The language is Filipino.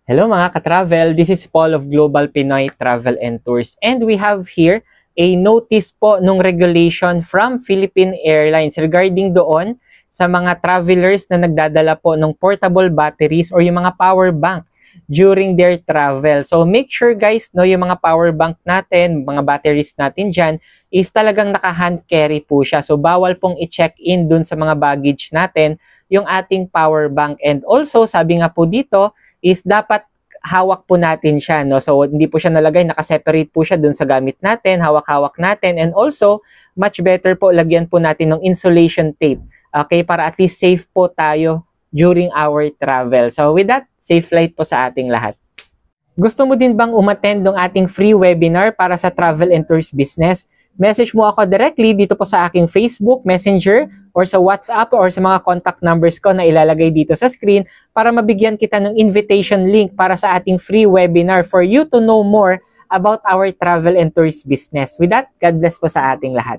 Hello mga ka-travel, this is Paul of Global Pinoy Travel and Tours, and we have here a notice po nung regulation from Philippine Airlines regarding doon sa mga travelers na nagdadala po ng portable batteries or yung mga power bank during their travel. So make sure guys, no, yung mga power bank natin, mga batteries natin dyan is talagang naka-hand carry po siya. So bawal pong i-check-in dun sa mga baggage natin yung ating power bank. And also, sabi nga po dito, is dapat hawak po natin siya, no? So, hindi po siya nalagay, nakaseparate po siya dun sa gamit natin, hawak-hawak natin, and also, much better po, lagyan po natin ng insulation tape, okay? Para at least safe po tayo during our travel. So, with that, safe flight po sa ating lahat. Gusto mo din bang umattend ng ating free webinar para sa travel and tours business? Message mo ako directly dito po sa aking Facebook, Messenger, or sa WhatsApp, or sa mga contact numbers ko na ilalagay dito sa screen para mabigyan kita ng invitation link para sa ating free webinar for you to know more about our travel and tours business. With that, God bless po sa ating lahat.